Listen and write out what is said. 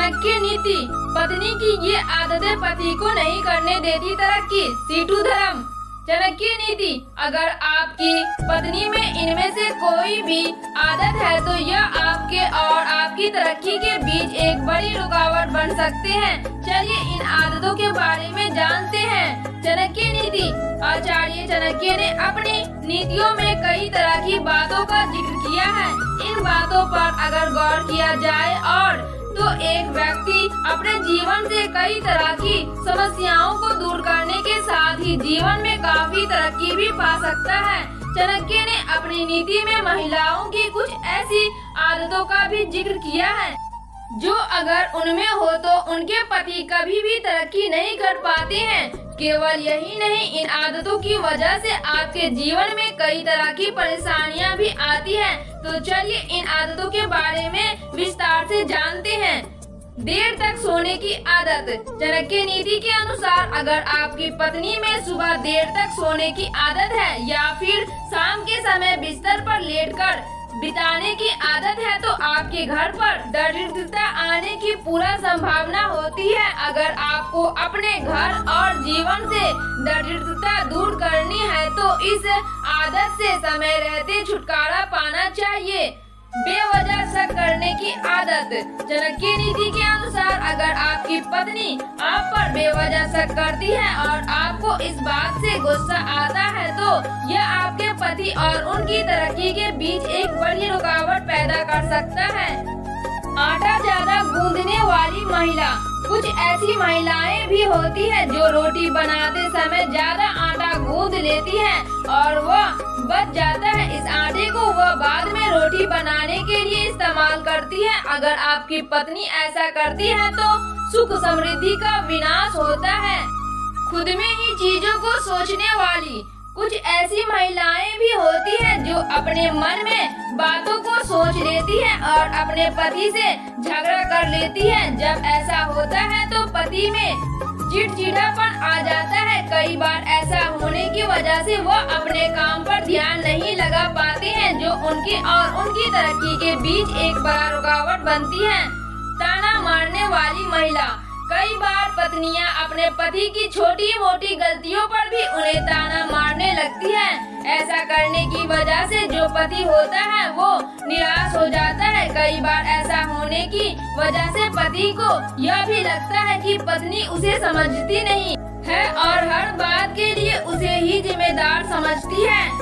चाणक्य नीति। पत्नी की ये आदतें पति को नहीं करने देती तरक्की। सीटू धर्म। चाणक्य नीति। अगर आपकी पत्नी में इनमें से कोई भी आदत है तो यह आपके और आपकी तरक्की के बीच एक बड़ी रुकावट बन सकते हैं। चलिए इन आदतों के बारे में जानते हैं। चाणक्य नीति। आचार्य चाणक्य ने अपनी नीतियों में कई तरह की बातों का जिक्र किया है। इन बातों पर अगर गौर किया जाए और तो एक व्यक्ति अपने जीवन से कई तरह की समस्याओं को दूर करने के साथ ही जीवन में काफी तरक्की भी पा सकता है। चाणक्य ने अपनी नीति में महिलाओं की कुछ ऐसी आदतों का भी जिक्र किया है जो अगर उनमें हो तो उनके पति कभी भी तरक्की नहीं कर पाते हैं। केवल यही नहीं, इन आदतों की वजह से आपके जीवन में कई तरह की परेशानियां भी आती हैं। तो चलिए इन आदतों के बारे में विस्तार से जानते हैं। देर तक सोने की आदत। चाणक्य नीति के अनुसार अगर आपकी पत्नी में सुबह देर तक सोने की आदत है या फिर शाम के समय बिस्तर पर लेटकर बिताने की आदत है तो आपके घर पर दरिद्रता आने की पूरा संभावना होती है। अगर आपको अपने घर और जीवन से दरिद्रता दूर करनी है तो इस आदत से समय रहते छुटकारा पाना चाहिए। बेवजह शक करने की आदत। चाणक्य नीति के अनुसार अगर आपकी पत्नी आप पर बेवजह शक करती है और आपको इस बात से गुस्सा आता है तो यह आपके पति और उनकी तरक्की के बीच एक बड़ी रुकावट पैदा कर सकता है। आटा ज्यादा गूंदने वाली महिला। कुछ ऐसी महिलाएं भी होती हैं जो रोटी बनाते समय ज्यादा आटा गूंद लेती हैं और वह बच जाता है। इस आटे को वह बाद में रोटी बनाने के लिए इस्तेमाल करती है। अगर आपकी पत्नी ऐसा करती है तो सुख समृद्धि का विनाश होता है। खुद में ही चीजों को सोचने वाली। कुछ ऐसी महिलाएं भी होती हैं जो अपने मन में बातों को सोच लेती हैं और अपने पति से झगड़ा कर लेती हैं। जब ऐसा होता है तो पति में चिड़चिड़ापन आ जाता है। कई बार ऐसा होने की वजह से वो अपने काम पर ध्यान नहीं लगा पाते हैं जो उनकी और उनकी तरक्की के बीच एक बड़ा रुकावट बनती है। ताना मारने वाली महिला। कई बार पत्नियां अपने पति की छोटी मोटी गलतियों पर भी उन्हें ताना मारने लगती हैं। ऐसा करने की वजह से जो पति होता है वो निराश हो जाता है। कई बार ऐसा होने की वजह से पति को यह भी लगता है कि पत्नी उसे समझती नहीं है और हर बात के लिए उसे ही जिम्मेदार समझती है।